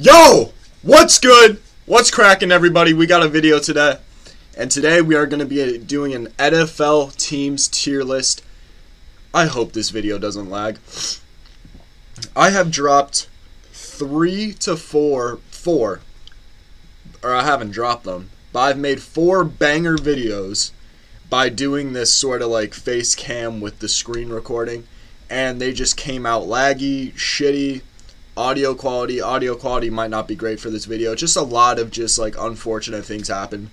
Yo! What's good? What's cracking, everybody? We got a video today. And today we are going to be doing an NFL teams tier list. I hope this video doesn't lag. I have dropped 3 to 4, or I haven't dropped them, but I've made 4 banger videos by doing this sort of like face cam with the screen recording. And they just came out laggy, shitty. Audio quality might not be great for this video. Just a lot of just like unfortunate things happen.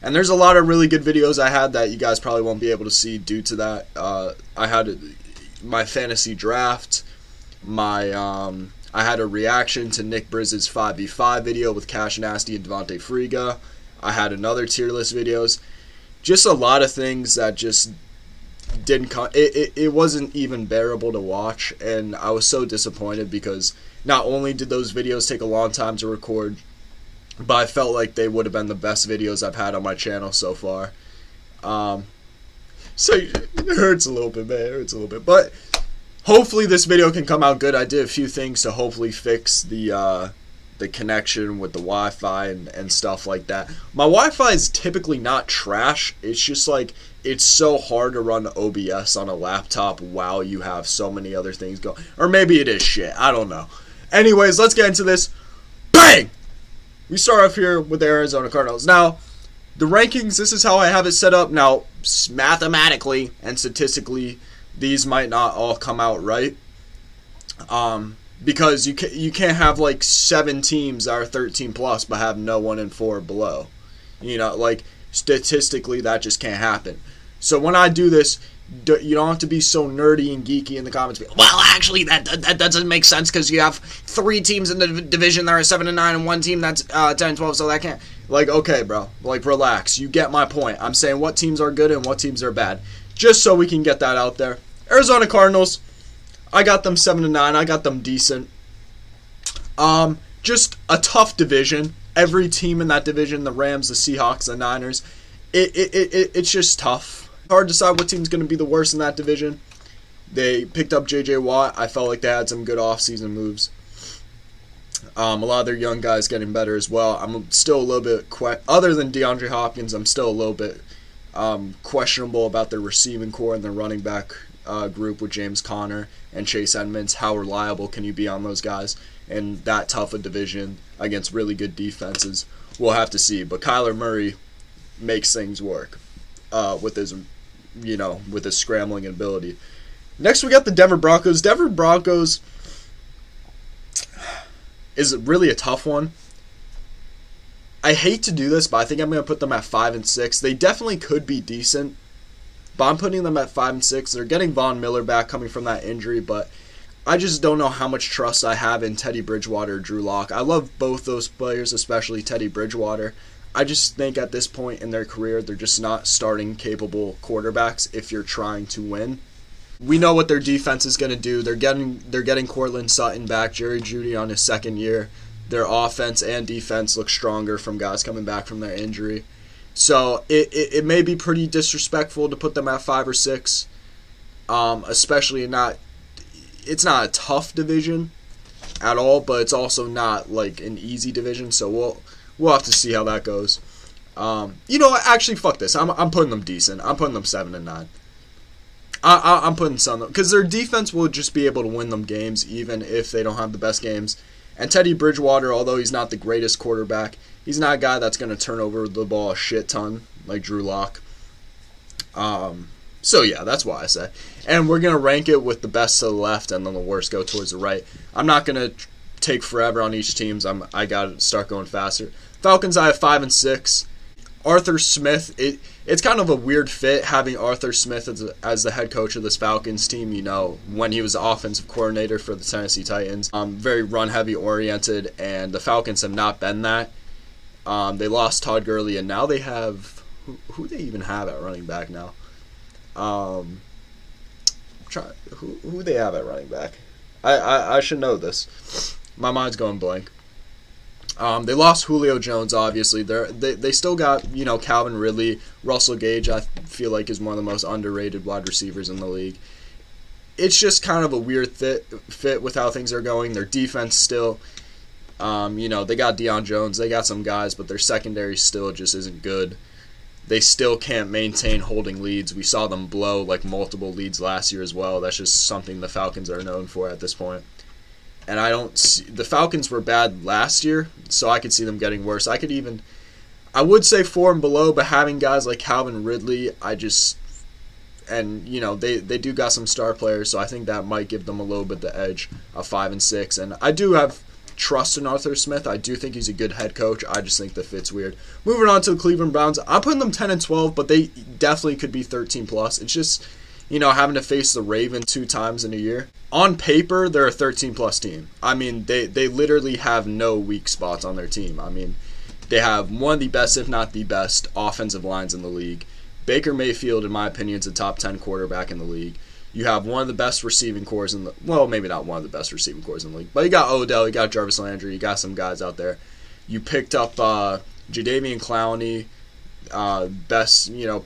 And there's a lot of really good videos I had that you guys probably won't be able to see due to that. I had my fantasy draft, I had a reaction to Nick Brizz's 5v5 video with Cash Nasty and Devontae Friga. I had another tier list videos. Just a lot of things that just didn't come. It wasn't even bearable to watch, and I was so disappointed because not only did those videos take a long time to record, but I felt like they would have been the best videos I've had on my channel so far. So it hurts a little bit, man. It hurts a little bit, but hopefully this video can come out good. I did a few things to hopefully fix the connection with the Wi-Fi and stuff like that. My Wi-Fi is typically not trash. It's just like it's so hard to run OBS on a laptop while you have so many other things going. Or maybe it is shit. I don't know. Anyways, let's get into this. Bang! We start off here with the Arizona Cardinals. Now, the rankings, this is how I have it set up. Now, mathematically and statistically, these might not all come out right. Because you can't have like 7 teams that are 13 plus but have no 1 and 4 below. You know, like statistically that just can't happen. So when I do this, you don't have to be so nerdy and geeky in the comments. Well, actually, that doesn't make sense because you have 3 teams in the division that are 7 and 9 and 1 team that's 10 and 12. So that can't. Like, okay, bro. Like, relax. You get my point. I'm saying what teams are good and what teams are bad, just so we can get that out there. Arizona Cardinals. I got them 7 and 9. I got them decent. Just a tough division. Every team in that division, the Rams, the Seahawks, the Niners, it's just tough. Hard to decide what team's going to be the worst in that division. They picked up J.J. Watt. I felt like they had some good offseason moves. A lot of their young guys getting better as well. I'm still a little bit, other than DeAndre Hopkins, I'm still a little bit questionable about their receiving core and their running back group with James Conner and Chase Edmonds. How reliable can you be on those guys in that tough a division against really good defenses? We'll have to see. But Kyler Murray makes things work with his, with his scrambling ability. Next, we got the Denver Broncos. Denver Broncos is really a tough one. I hate to do this, but I think I'm going to put them at 5 and 6. They definitely could be decent, but I'm putting them at 5 and 6. They're getting Von Miller back coming from that injury, but I just don't know how much trust I have in Teddy Bridgewater or Drew Lock. I love both those players, especially Teddy Bridgewater. I just think at this point in their career, they're just not starting capable quarterbacks if you're trying to win. We know what their defense is going to do. They're getting Courtland Sutton back, Jerry Jeudy on his 2nd year. Their offense and defense look stronger from guys coming back from their injury. So it may be pretty disrespectful to put them at 5 or 6, especially it's not a tough division at all, but it's also not like an easy division. So we'll have to see how that goes. You know what? Actually, fuck this. I'm putting them decent. I'm putting them 7 and 9. I'm putting some because their defense will just be able to win them games even if they don't have the best games. And Teddy Bridgewater, although he's not the greatest quarterback, he's not a guy that's going to turn over the ball a shit ton like Drew Lock. So yeah, that's why I say. And we're going to rank it with the best to the left and then the worst go towards the right. I'm not going to take forever on each team. I got to start going faster. Falcons, I have 5 and 6. Arthur Smith, it's kind of a weird fit having Arthur Smith as the head coach of this Falcons team, when he was the offensive coordinator for the Tennessee Titans. Very run-heavy oriented, and the Falcons have not been that. They lost Todd Gurley, and now they have... Who they even have at running back now? Who they have at running back? I should know this. My mind's going blank. They lost Julio Jones, obviously. They still got, Calvin Ridley. Russell Gage, I feel like, is one of the most underrated wide receivers in the league. it's just kind of a weird fit with how things are going. Their defense still, They got Deion Jones, they got some guys, but their secondary still just isn't good. They still can't maintain holding leads. We saw them blow like multiple leads last year as well. That's just something the Falcons are known for at this point. And the Falcons were bad last year, so I could see them getting worse. I would say 4 and below, but having guys like Calvin Ridley, they do got some star players, so I think that might give them a little bit the edge of 5 and 6. And I do have trust in Arthur Smith. I do think he's a good head coach. I just think the fit's weird. Moving on to the Cleveland Browns, I'm putting them 10 and 12, but they definitely could be 13 plus. It's just, having to face the Ravens 2 times in a year. On paper, they're a 13 plus team. I mean, they literally have no weak spots on their team. I mean, they have one of the best, if not the best, offensive lines in the league. Baker Mayfield, in my opinion, is a top 10 quarterback in the league. You have one of the best receiving cores maybe not one of the best receiving cores in the league, but you got Odell, you got Jarvis Landry, you got some guys out there. You picked up Jadeveon Clowney,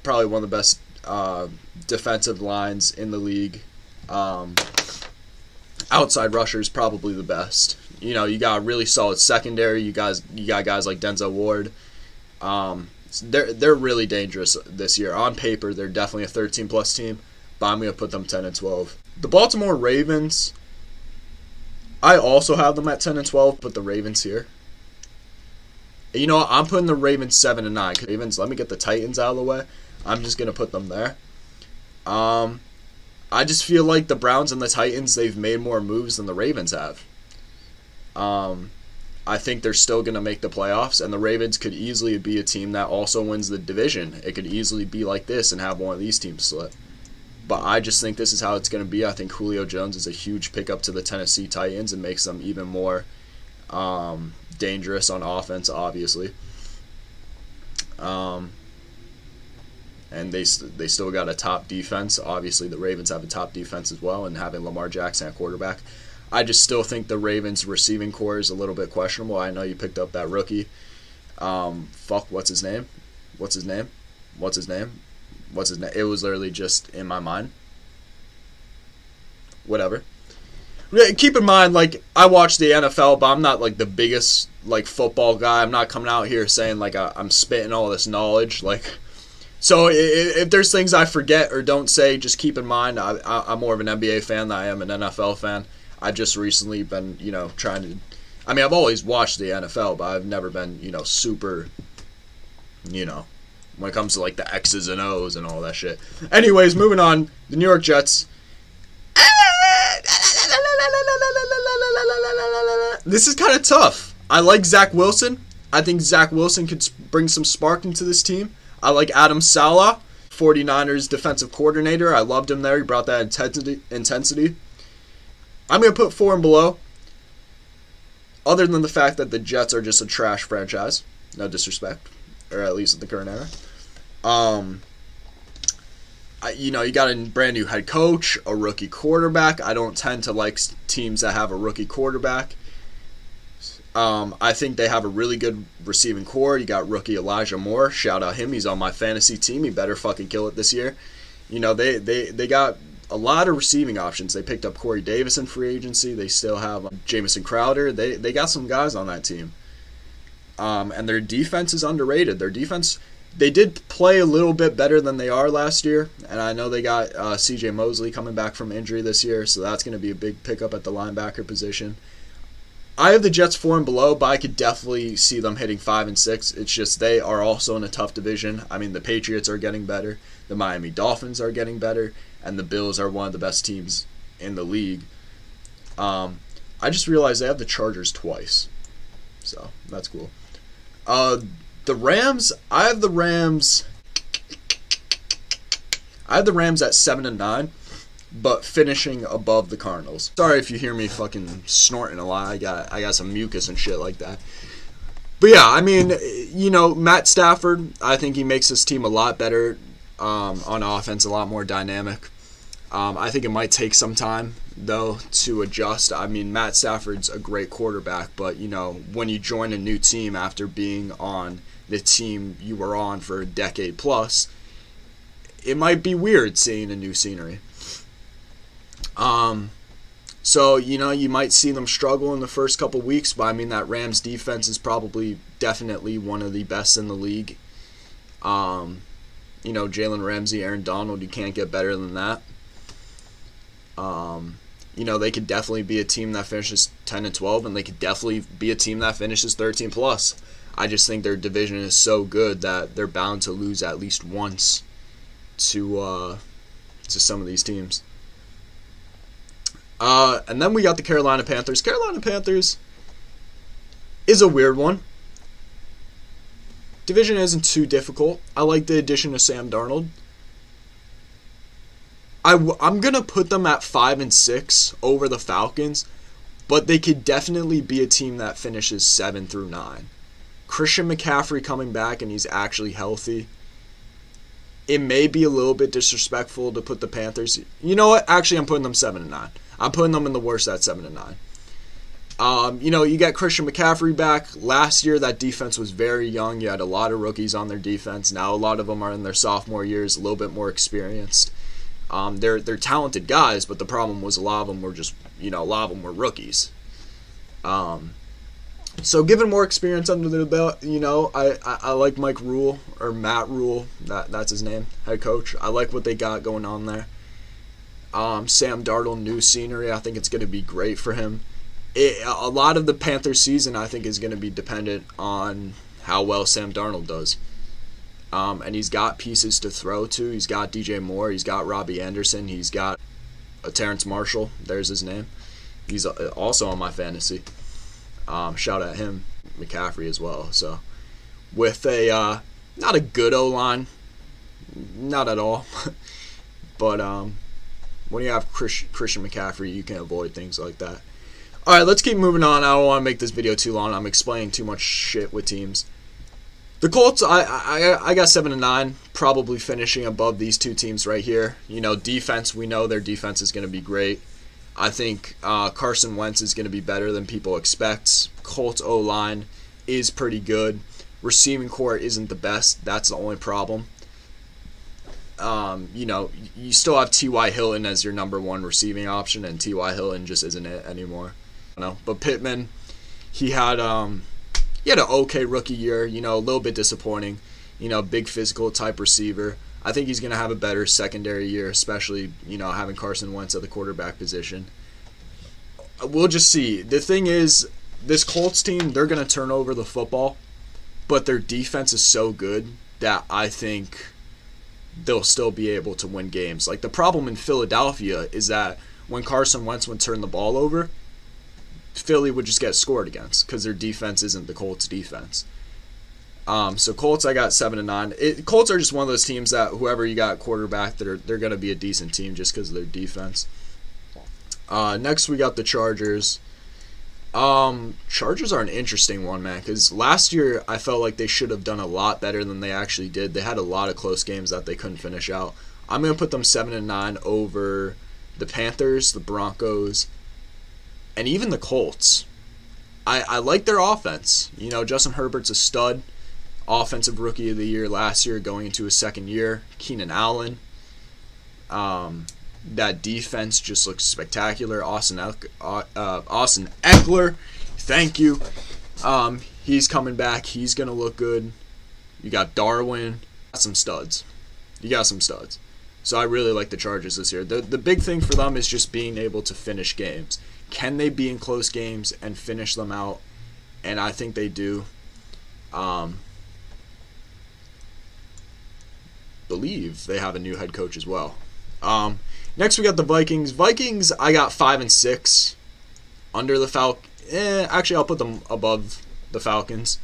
probably one of the best defensive lines in the league. Outside rushers, probably the best. You got a really solid secondary. You got guys like Denzel Ward. They're really dangerous this year. On paper, they're definitely a 13 plus team, but I'm going to put them 10 and 12. The Baltimore Ravens, I also have them at 10 and 12, but the Ravens here. I'm putting the Ravens 7 and 9. Ravens, let me get the Titans out of the way. I'm just going to put them there. I just feel like the Browns and the Titans, they've made more moves than the Ravens have. I think they're still going to make the playoffs, and the Ravens could easily be a team that also wins the division. It could easily be like this and have one of these teams slip. But I just think this is how it's going to be. I think Julio Jones is a huge pickup to the Tennessee Titans and makes them even more dangerous on offense, obviously. And they still got a top defense. Obviously, the Ravens have a top defense as well, and having Lamar Jackson at quarterback. I just still think the Ravens' receiving core is a little bit questionable. I know you picked up that rookie. What's his name? It was literally just in my mind. Whatever. Keep in mind, I watch the NFL, but I'm not, the biggest, football guy. I'm not coming out here saying, I'm spitting all this knowledge, So if there's things I forget or don't say, just keep in mind I'm more of an NBA fan than I am an NFL fan. I've just recently been, trying to... I've always watched the NFL, but I've never been, super, when it comes to, the X's and O's and all that shit. Anyways, moving on. The New York Jets. This is kind of tough. I like Zach Wilson. I think Zach Wilson could bring some spark into this team. I like Adam Saleh, 49ers defensive coordinator. I loved him there. He brought that intensity. I'm going to put 4 and below, other than the fact that the Jets are just a trash franchise. No disrespect, or at least in the current era. You got a brand new head coach, a rookie quarterback. I don't tend to like teams that have a rookie quarterback. I think they have a really good receiving core. You got rookie Elijah Moore. Shout out him. He's on my fantasy team. He better fucking kill it this year. They got a lot of receiving options. They picked up Corey Davis in free agency. They still have Jamison Crowder. They got some guys on that team. And their defense is underrated. Their defense, they did play a little bit better than they are last year. And I know they got C.J. Mosley coming back from injury this year, so that's going to be a big pickup at the linebacker position. I have the Jets 4 and below, but I could definitely see them hitting 5 and 6. It's just they are also in a tough division. The Patriots are getting better. The Miami Dolphins are getting better. And the Bills are one of the best teams in the league. I just realized they have the Chargers twice. So, that's cool. The Rams, I have the Rams at 7 and 9, but finishing above the Cardinals. Sorry if you hear me fucking snorting a lot. I got some mucus and shit like that. But yeah, Matt Stafford, I think he makes this team a lot better on offense, a lot more dynamic. I think it might take some time, though, to adjust. Matt Stafford's a great quarterback, but, when you join a new team after being on the team you were on for a decade plus, it might be weird seeing a new scenery. So, you might see them struggle in the first couple weeks, but I mean, that Rams defense is probably definitely one of the best in the league. Jalen Ramsey, Aaron Donald, you can't get better than that. They could definitely be a team that finishes 10-12, and they could definitely be a team that finishes 13+. I just think their division is so good that they're bound to lose at least once to some of these teams. And then we got the Carolina Panthers. Carolina Panthers is a weird one. Division isn't too difficult. I like the addition of Sam Darnold. I'm going to put them at 5-6 over the Falcons, but they could definitely be a team that finishes 7-9. Christian McCaffrey coming back and he's actually healthy. It may be a little bit disrespectful to put the Panthers. You know what? Actually, I'm putting them 7-9. I'm putting them in the worst at 7-9. You got Christian McCaffrey back. Last year, that defense was very young. You had a lot of rookies on their defense. Now, a lot of them are in their sophomore years, a little bit more experienced. They're talented guys, but the problem was a lot of them were rookies. So given more experience under their belt, I like Mike Rule, or Matt Rule, that's his name, head coach. I like what they got going on there. Sam Darnold, new scenery, I think it's going to be great for him. A lot of the Panthers season, I think, is going to be dependent on how well Sam Darnold does. And he's got pieces to throw to. He's got DJ Moore. He's got Robbie Anderson. He's got Terrence Marshall. There's his name. He's also on my fantasy. Shout out him, McCaffrey as well. So with a not a good O-line, not at all, but when you have Christian McCaffrey, you can avoid things like that. All right, let's keep moving on. I don't want to make this video too long. I'm explaining too much shit with teams. The Colts, I got 7-9, probably finishing above these two teams right here. Defense, we know their defense is going to be great. I think Carson Wentz is going to be better than people expect. Colts O-line is pretty good. Receiving core isn't the best. That's the only problem. You still have T.Y. Hilton as your number one receiving option, and T.Y. Hilton just isn't it anymore. But Pittman, he had an okay rookie year, a little bit disappointing, big physical type receiver. I think he's going to have a better secondary year, especially, having Carson Wentz at the quarterback position. We'll just see. The thing is, this Colts team, they're going to turn over the football, but their defense is so good that I think they'll still be able to win games. Like, the problem in Philadelphia is that when Carson Wentz would turn the ball over, Philly would just get scored against because their defense isn't the Colts' defense. So Colts, I got 7-9. Colts are just one of those teams that whoever you got quarterback, they're going to be a decent team just because of their defense. Next, we got the Chargers. Chargers are an interesting one, man, because last year I felt like they should have done a lot better than they actually did. They had a lot of close games that they couldn't finish out. I'm going to put them 7-9 over the Panthers, the Broncos, and even the Colts. I like their offense. Justin Herbert's a stud. Offensive Rookie of the Year last year, going into his second year. Keenan Allen. That defense just looks spectacular. Austin Eckler, thank you. He's coming back. He's going to look good. You got Darwin. You got some studs. So I really like the Chargers this year. The big thing for them is just being able to finish games. Can they be in close games and finish them out? And I think they do. Believe they have a new head coach as well. Next we got the Vikings. Vikings, I got 5-6 under the Falcons. Actually, I'll put them above the Falcons.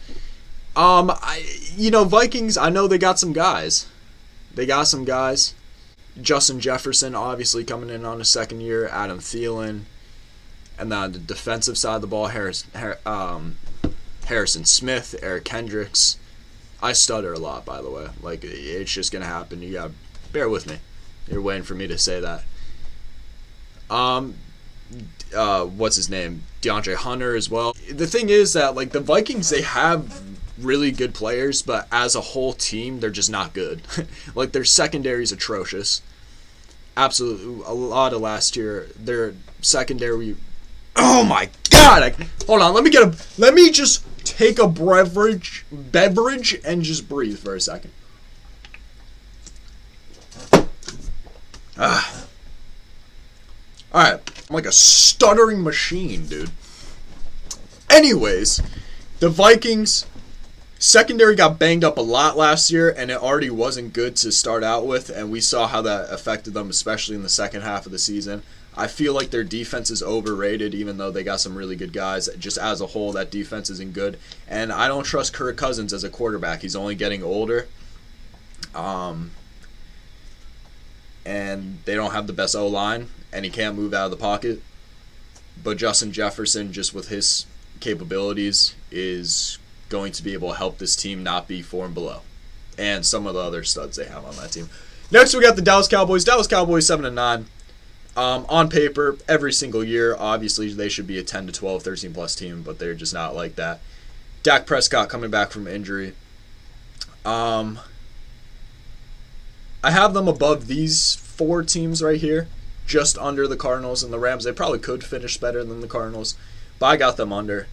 Vikings, I know they got some guys. Justin Jefferson, obviously, coming in on his second year. Adam Thielen. And then the defensive side of the ball, Harrison Smith, Eric Kendricks. I stutter a lot, by the way. Like, it's just going to happen. You got to bear with me. You're waiting for me to say that. What's his name? DeAndre Hunter as well. The thing is that, like, the Vikings, they have really good players, but as a whole team, they're just not good. Like, their secondary is atrocious. absolutely a lot of last year. Their secondary. Oh my God! Hold on. Let me just take a beverage, and just breathe for a second. All right, I'm like a stuttering machine, dude. Anyways, the Vikings secondary got banged up a lot last year, and it already wasn't good to start out with, and we saw how that affected them, especially in the second half of the season. I feel like their defense is overrated, even though they got some really good guys. Just as a whole, that defense isn't good, and I don't trust Kirk Cousins as a quarterback. He's only getting older, and they don't have the best O-line, and he can't move out of the pocket. But Justin Jefferson, just with his capabilities, is going to be able to help this team not be 4 and below, and some of the other studs they have on that team. Next, we got the Dallas Cowboys. Dallas Cowboys 7-9. On paper, every single year, obviously they should be a 10 to 12, 13 plus team, but they're just not like that. Dak Prescott coming back from injury. I have them above these 4 teams right here, just under the Cardinals and the Rams. They probably could finish better than the Cardinals, but I got them under.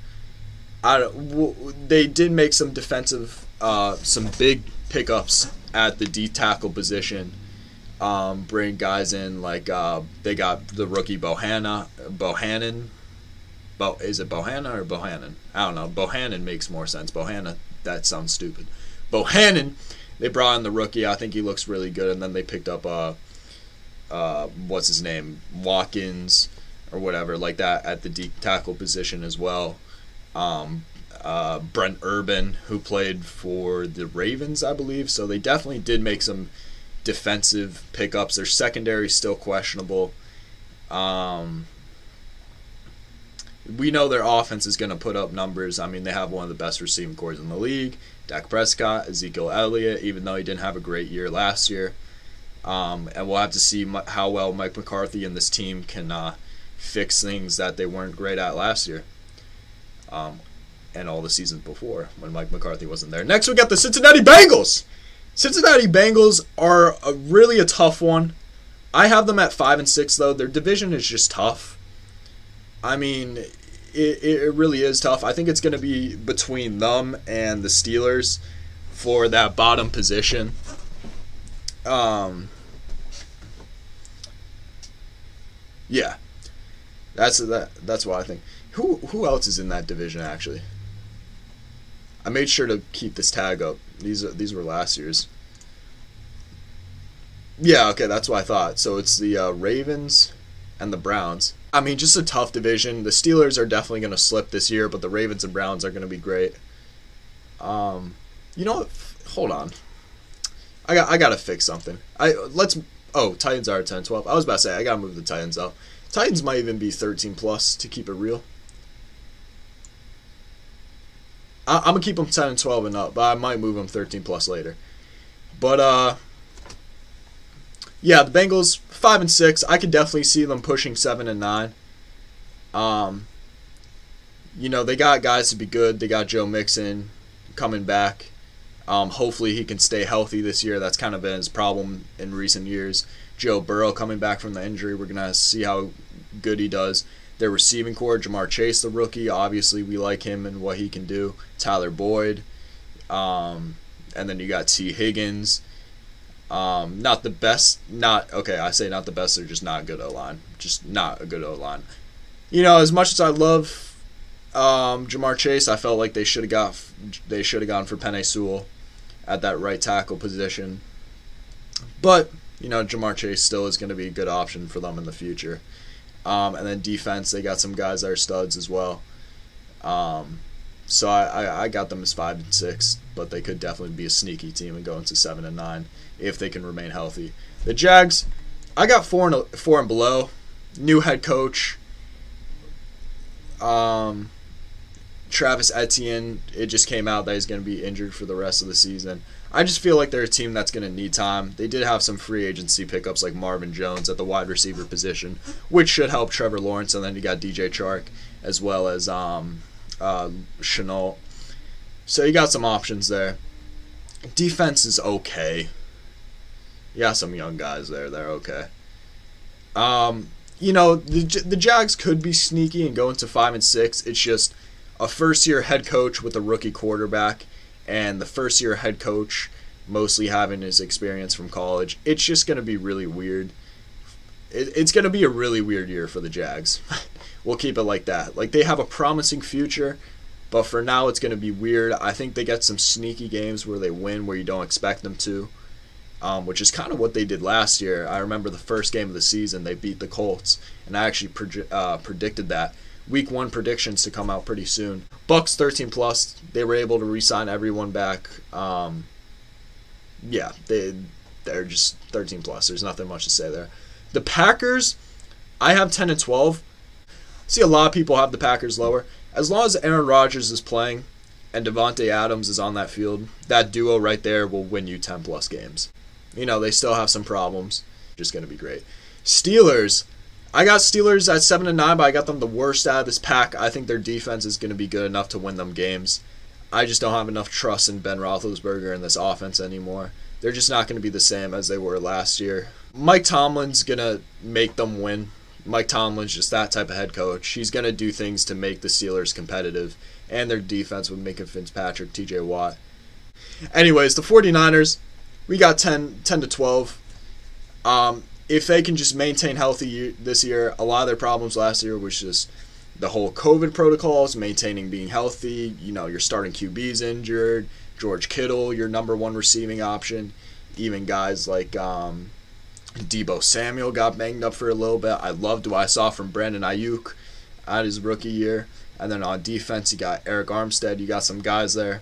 They did make some defensive, some big pickups at the D tackle position. Bring guys in like they got the rookie Bohannon. Is it Bohannon or Bohannon? I don't know. Bohannon makes more sense. Bohannon, that sounds stupid. Bohannon, they brought in the rookie. I think he looks really good. And then they picked up what's his name, Watkins or whatever like that at the D tackle position as well. Brent Urban, who played for the Ravens, I believe. So they definitely did make some defensive pickups. Their secondary is still questionable. We know their offense is going to put up numbers. I mean, they have one of the best receiving corps in the league. Dak Prescott, Ezekiel Elliott, even though he didn't have a great year last year. And we'll have to see how well Mike McCarthy and this team can fix things that they weren't great at last year. And all the seasons before when Mike McCarthy wasn't there. Next, we got the Cincinnati Bengals. Cincinnati Bengals are really a tough one. I have them at 5-6 though. Their division is just tough. I mean, it really is tough. I think it's going to be between them and the Steelers for that bottom position. Yeah, that's what I think. Who else is in that division actually? I made sure to keep this tag up. These were last year's. Yeah, okay, that's what I thought. So it's the Ravens and the Browns. I mean, just a tough division. The Steelers are definitely going to slip this year, but the Ravens and Browns are going to be great. You know what? Hold on. I got to fix something. Titans are 10-12. I was about to say, I got to move the Titans up. Titans might even be 13 plus to keep it real. I'm going to keep them 10-12 and up, but I might move them 13 plus later. But, yeah, the Bengals 5-6. I could definitely see them pushing 7-9. You know, they got guys to be good. They got Joe Mixon coming back. Hopefully he can stay healthy this year. That's kind of been his problem in recent years. Joe Burrow coming back from the injury. We're going to see how good he does. Their receiving corps, Jamar Chase, the rookie. Obviously, we like him and what he can do. Tyler Boyd. And then you got T. Higgins. Not the best. I say not the best. They're just not good O-line. Just not a good O-line. You know, as much as I love Jamar Chase, I felt like they should have gone for Penei Sewell at that right tackle position. But, you know, Jamar Chase still is going to be a good option for them in the future. And then defense, they got some guys that are studs as well. So I got them as 5-6, but they could definitely be a sneaky team and go into 7-9 if they can remain healthy. The Jags, I got 4 and below. New head coach. Travis Etienne, it just came out that he's going to be injured for the rest of the season. I just feel like they're a team that's going to need time. They did have some free agency pickups like Marvin Jones at the wide receiver position, which should help Trevor Lawrence, and then you got DJ Chark as well as Chenault. So you got some options there. Defense is okay. You got some young guys there. They're okay. The Jags could be sneaky and go into 5-6. It's just a first-year head coach with a rookie quarterback, and the first-year head coach mostly having his experience from college. It's just going to be really weird. It's going to be a really weird year for the Jags. We'll keep it like that. Like, they have a promising future, but for now it's going to be weird. I think they get some sneaky games where they win where you don't expect them to, which is kind of what they did last year. I remember the first game of the season, they beat the Colts, and I actually predicted that. Week 1 predictions to come out pretty soon. Bucks 13+. They were able to re-sign everyone back. They're just 13+. There's nothing much to say there. The Packers, I have 10-12. See, a lot of people have the Packers lower. As long as Aaron Rodgers is playing and Devontae Adams is on that field, that duo right there will win you 10+ games. They still have some problems. Just going to be great. Steelers. I got Steelers at 7-9, but I got them the worst out of this pack. I think their defense is going to be good enough to win them games. I just don't have enough trust in Ben Roethlisberger in this offense anymore. They're just not going to be the same as they were last year. Mike Tomlin's going to make them win. Mike Tomlin's just that type of head coach. He's going to do things to make the Steelers competitive, and their defense with Minka Fitzpatrick, TJ Watt. Anyways, the 49ers, we got 10-12. If they can just maintain healthy this year, a lot of their problems last year was just the whole COVID protocols, maintaining being healthy. Your starting QB's injured. George Kittle, your number 1 receiving option. Even guys like Deebo Samuel got banged up for a little bit. I loved what I saw from Brandon Ayuk at his rookie year. And then on defense, you got Eric Armstead. You got some guys there.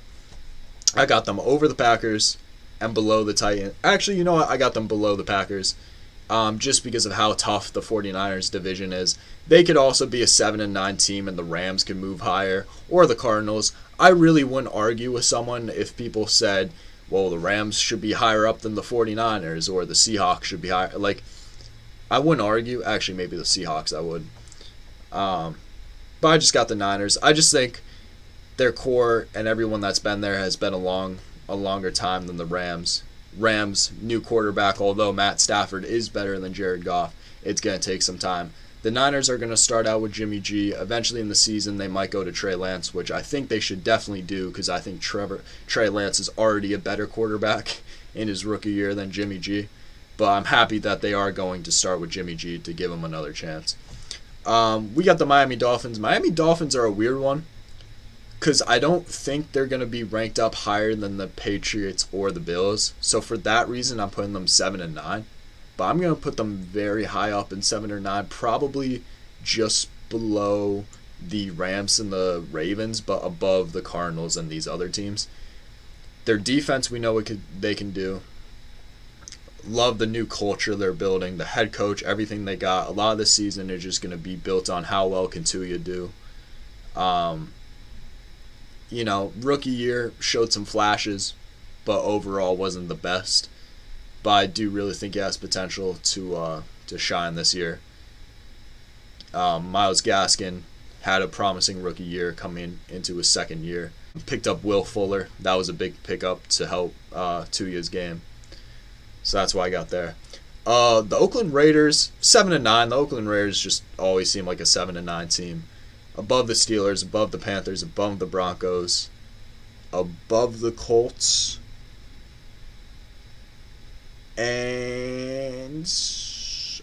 I got them over the Packers and below the Titans. Actually, you know what? I got them below the Packers just because of how tough the 49ers division is. They could also be a 7-9 team, and the Rams could move higher, or the Cardinals. I really wouldn't argue with someone if people said, well, the Rams should be higher up than the 49ers, or the Seahawks should be higher. Like, I wouldn't argue. Actually, maybe the Seahawks I would. But I just got the Niners. I just think their core and everyone that's been there has been a longer time than the Rams. Rams, new quarterback, although Matt Stafford is better than Jared Goff, it's going to take some time. The Niners are going to start out with Jimmy G. Eventually in the season, they might go to Trey Lance, which I think they should definitely do because I think Trey Lance is already a better quarterback in his rookie year than Jimmy G. But I'm happy that they are going to start with Jimmy G to give him another chance. We got the Miami Dolphins. Miami Dolphins are a weird one because I don't think they're going to be ranked up higher than the Patriots or the Bills. So for that reason, I'm putting them 7-9. But I'm going to put them very high up in 7 or 9, probably just below the Rams and the Ravens, but above the Cardinals and these other teams. Their defense, we know they can do. Love the new culture they're building, the head coach, everything they got. A lot of this season is just going to be built on how well can Tua do. Rookie year showed some flashes, but overall wasn't the best. But I do really think he has potential to shine this year. Myles Gaskin had a promising rookie year coming into his second year. Picked up Will Fuller. That was a big pickup to help Tua's game. So that's why I got there. The Oakland Raiders, 7-9. The Oakland Raiders just always seem like a 7-9 team. Above the Steelers, above the Panthers, above the Broncos, above the Colts, and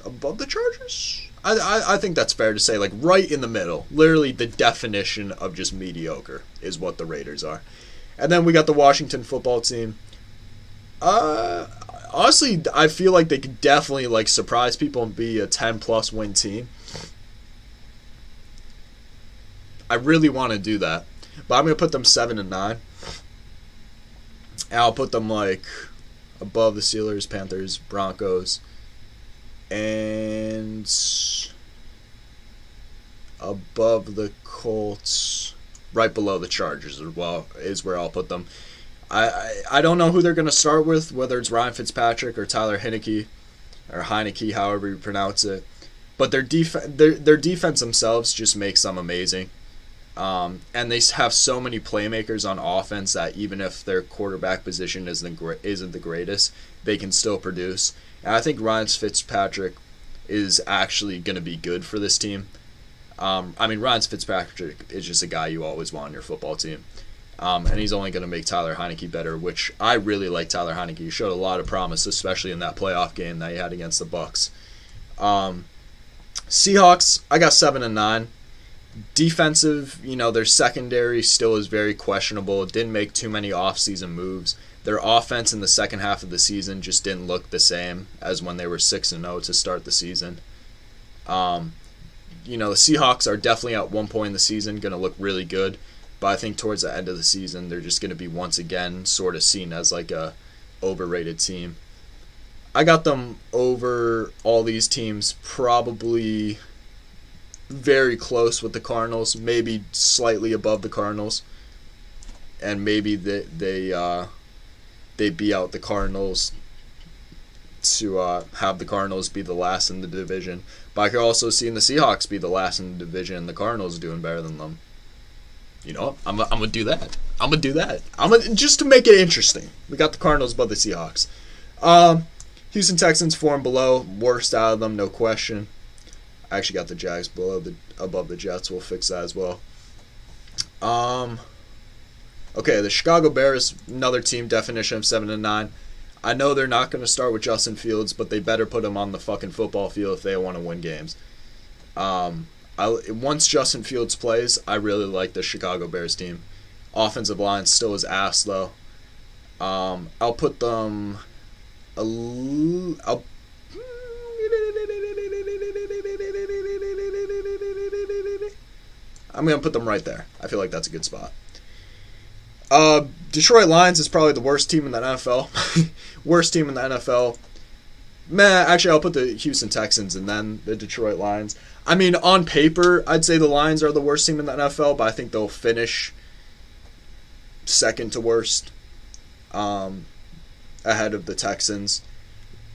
above the Chargers. I think that's fair to say, like right in the middle. Literally the definition of just mediocre is what the Raiders are. And then we got the Washington football team. Honestly, I feel like they could definitely surprise people and be a 10+ win team. I really want to do that. But I'm going to put them 7-9. And I'll put them above the Steelers, Panthers, Broncos, and above the Colts, right below the Chargers as well is where I'll put them. I don't know who they're going to start with, whether it's Ryan Fitzpatrick or Tyler Heineke, however you pronounce it. But their defense themselves just makes them amazing. And they have so many playmakers on offense that even if their quarterback position isn't the greatest, they can still produce. And I think Ryan Fitzpatrick is actually going to be good for this team. I mean, Ryan Fitzpatrick is just a guy you always want on your football team. And he's only going to make Tyler Heinicke better, which I really like Tyler Heinicke. He showed a lot of promise, especially in that playoff game that he had against the Bucs. Seahawks, I got 7-9. Defensive, their secondary still is very questionable. It didn't make too many offseason moves. Their offense in the second half of the season just didn't look the same as when they were 6-0 to start the season. The Seahawks are definitely at one point in the season going to look really good, but I think towards the end of the season they're just going to be once again sort of seen as like a overrated team. I got them over all these teams, probably very close with the Cardinals, maybe slightly above the Cardinals, and maybe they beat out the Cardinals to have the Cardinals be the last in the division. But I could also see the Seahawks be the last in the division and the Cardinals doing better than them. You know what? I'm gonna do that. I'm gonna just to make it interesting. We got the Cardinals above the Seahawks. Houston Texans 4 and below, worst out of them, no question. I actually got the Jags above the Jets. We'll fix that as well. Okay, the Chicago Bears, another team, definition of 7-9. I know they're not going to start with Justin Fields, but they better put him on the fucking football field if they want to win games. Once Justin Fields plays, I really like the Chicago Bears team. Offensive line still is ass, though. I'll put them... I'm going to put them right there. I feel like that's a good spot. Detroit Lions is probably the worst team in the NFL. Worst team in the NFL. Actually, I'll put the Houston Texans and then the Detroit Lions. I mean, on paper, I'd say the Lions are the worst team in the NFL, but I think they'll finish second to worst ahead of the Texans.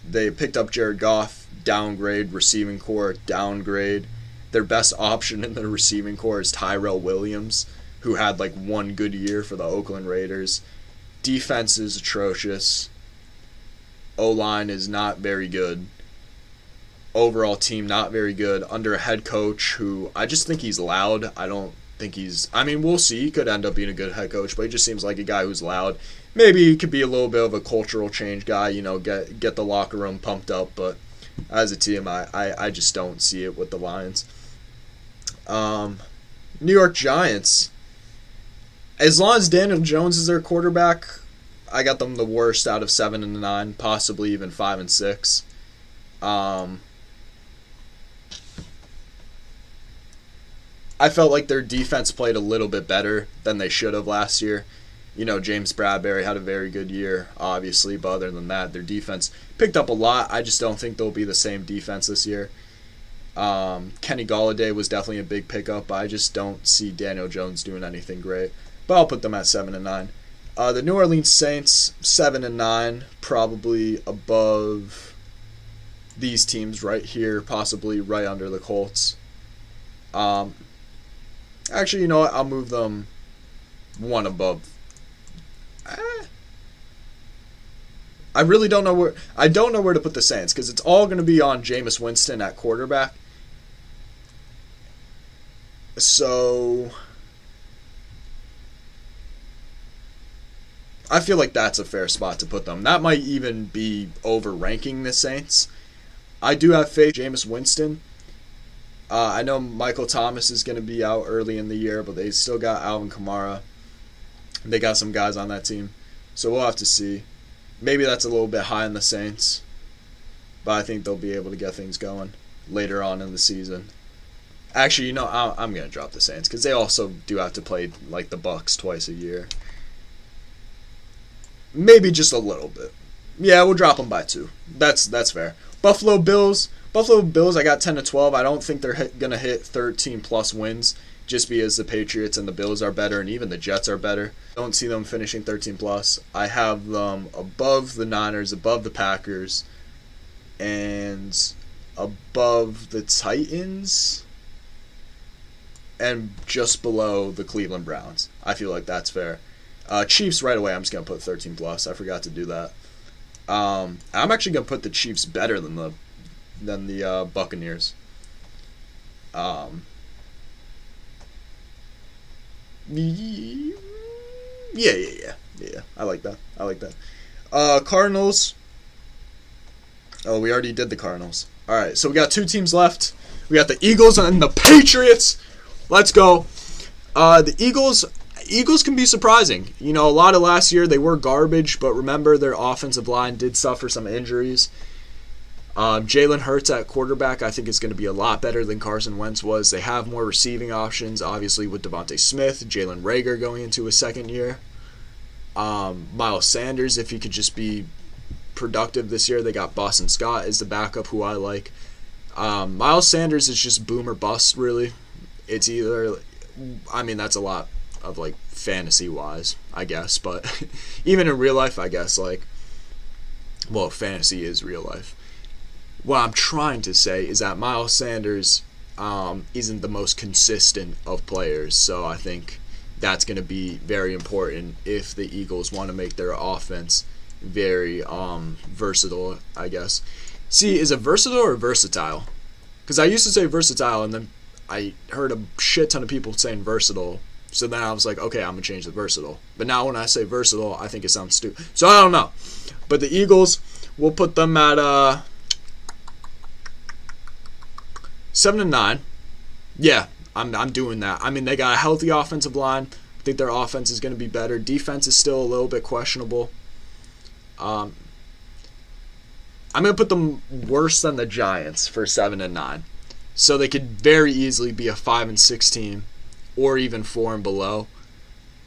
They picked up Jared Goff, downgrade. Receiving core, downgrade. Their best option in the receiving core is Tyrell Williams, who had like one good year for the Oakland Raiders. Defense is atrocious. O-line is not very good. Overall team not very good. Under a head coach who I just think he's loud. I don't think we'll see. He could end up being a good head coach, but he just seems like a guy who's loud. Maybe he could be a little bit of a cultural change guy, get the locker room pumped up, but as a team, I just don't see it with the Lions. New York Giants. As long as Daniel Jones is their quarterback, I got them the worst out of 7-9, possibly even 5-6. I felt like their defense played a little bit better than they should have last year. James Bradbury had a very good year, obviously, but other than that, their defense picked up a lot. I just don't think they'll be the same defense this year. Kenny Golladay was definitely a big pickup, but I just don't see Daniel Jones doing anything great. But I'll put them at 7-9. The New Orleans Saints, 7-9, probably above these teams right here, possibly right under the Colts. Actually, you know what? I'll move them one above. I really don't know where. I don't know where to put the Saints because it's all going to be on Jameis Winston at quarterback. So I feel like that's a fair spot to put them. That might even be overranking the Saints. I do have faith in Jameis Winston. I know Michael Thomas is going to be out early in the year, but they still got Alvin Kamara. They got some guys on that team. So we'll have to see. Maybe that's a little bit high in the Saints, but I think they'll be able to get things going later on in the season. Actually, I'm going to drop the Saints because they also do have to play like the Bucs twice a year. Maybe just a little bit. Yeah, we'll drop them by 2. That's fair. Buffalo Bills, I got 10-12. I don't think they're going to hit 13-plus wins just because the Patriots and the Bills are better and even the Jets are better. Don't see them finishing 13-plus. I have them above the Niners, above the Packers, and above the Titans, and just below the Cleveland Browns. I feel like that's fair. Chiefs right away, I'm just going to put 13-plus. I forgot to do that. I'm actually going to put the Chiefs better than the than the Buccaneers. Yeah. I like that. Cardinals. Oh, we already did the Cardinals. All right, so we got 2 teams left. We got the Eagles and the Patriots. Let's go. The Eagles can be surprising. You know, a lot of last year they were garbage, but remember their offensive line did suffer some injuries. Jalen Hurts at quarterback I think is going to be a lot better than Carson Wentz was. They have more receiving options, obviously, with Devontae Smith, Jalen Reagor going into his second year. Miles Sanders, if he could just be productive this year. They got Boston Scott as the backup, who I like. Miles Sanders is just boom or bust, really. It's either, I mean, that's a lot of, like, fantasy-wise, I guess, but even in real life, I guess, like, well, fantasy is real life. What I'm trying to say is that Miles Sanders isn't the most consistent of players, so I think that's going to be very important if the Eagles want to make their offense very versatile, I guess. See, is it versatile or versatile? Because I used to say versatile, and then I heard a shit ton of people saying versatile, so then I was like, okay, I'm going to change the versatile. But now when I say versatile, I think it sounds stupid. So I don't know. But the Eagles, we'll put them at 7-9. Yeah, I'm doing that. I mean, they got a healthy offensive line. I think their offense is going to be better. Defense is still a little bit questionable. I'm going to put them worse than the Giants for 7-9. So they could very easily be a 5-6 team, or even 4 and below.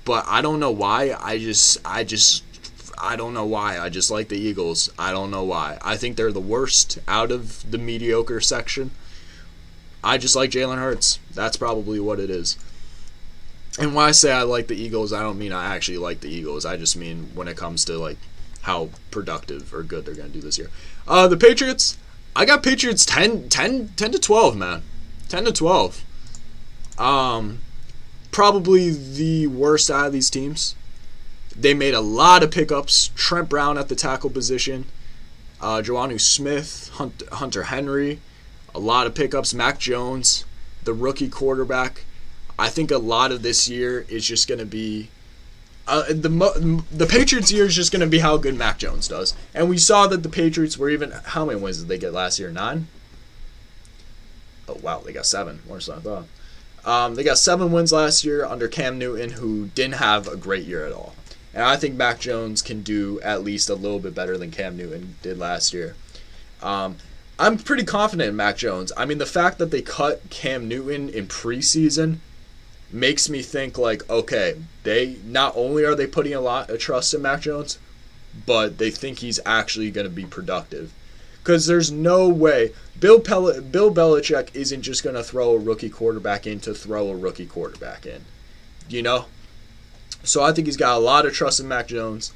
But I don't know why. I don't know why. I just like the Eagles. I don't know why. I think they're the worst out of the mediocre section. I just like Jalen Hurts. That's probably what it is. And when I say I like the Eagles, I don't mean I actually like the Eagles. I just mean when it comes to, like, how productive or good they're going to do this year. The Patriots, I got Patriots 10 to 12, man. 10 to 12. Probably the worst out of these teams. They made a lot of pickups. Trent Brown at the tackle position. Jonnu Smith, Hunter Henry. A lot of pickups. Mac Jones, the rookie quarterback. I think a lot of this year is just going to be... the Patriots year is just going to be how good Mac Jones does. And we saw that the Patriots were even... How many wins did they get last year? 9? Oh, wow. They got 7. Worse than I thought. They got 7 wins last year under Cam Newton, who didn't have a great year at all. And I think Mac Jones can do at least a little bit better than Cam Newton did last year. I'm pretty confident in Mac Jones. I mean, the fact that they cut Cam Newton in preseason makes me think, like, okay, they not only are they putting a lot of trust in Mac Jones, but they think he's actually going to be productive. Because there's no way Bill Belichick isn't just going to throw a rookie quarterback in to throw a rookie quarterback in. You know? So I think he's got a lot of trust in Mac Jones.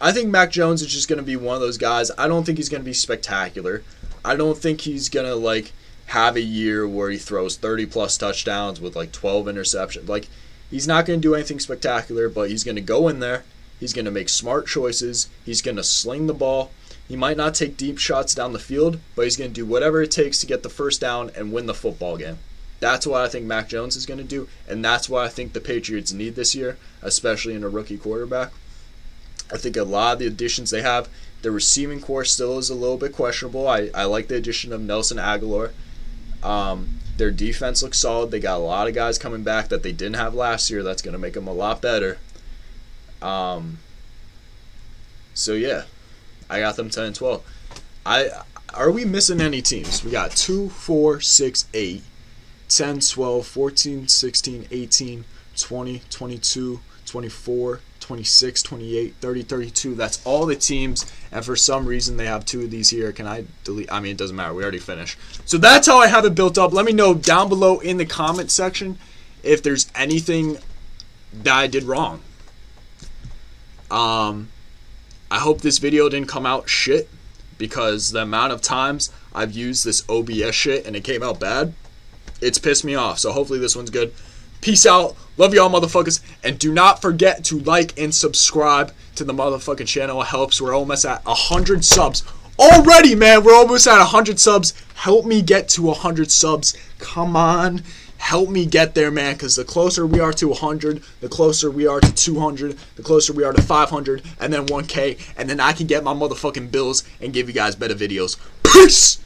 I think Mac Jones is just going to be one of those guys. I don't think he's going to be spectacular. I don't think he's going to, like, have a year where he throws 30-plus touchdowns with, like, 12 interceptions. Like, he's not going to do anything spectacular, but he's going to go in there. He's going to make smart choices. He's going to sling the ball. He might not take deep shots down the field, but he's going to do whatever it takes to get the first down and win the football game. That's what I think Mac Jones is going to do, and that's what I think the Patriots need this year, especially in a rookie quarterback. I think a lot of the additions they have, the receiving core still is a little bit questionable. I like the addition of Nelson Aguilar. Their defense looks solid. They got a lot of guys coming back that they didn't have last year. That's going to make them a lot better. So, yeah, I got them 10 and 12. Are we missing any teams? We got 2, 4, 6, 8, 10, 12, 14, 16, 18, 20, 22, 24, 26, 28, 30, 32. That's all the teams, and for some reason they have 2 of these here. Can I delete? I mean, it doesn't matter. We already finished. So that's how I have it built up. Let me know down below in the comment section if there's anything that I did wrong. I hope this video didn't come out shit, because the amount of times I've used this OBS shit and it came out bad, it's pissed me off. So hopefully this one's good. Peace out. Love y'all, motherfuckers. And do not forget to like and subscribe to the motherfucking channel. It helps. We're almost at 100 subs. already, man. We're almost at 100 subs. Help me get to 100 subs. Come on. Help me get there, man, because the closer we are to 100, the closer we are to 200, the closer we are to 500, and then 1K, and then I can get my motherfucking bills and give you guys better videos. Peace!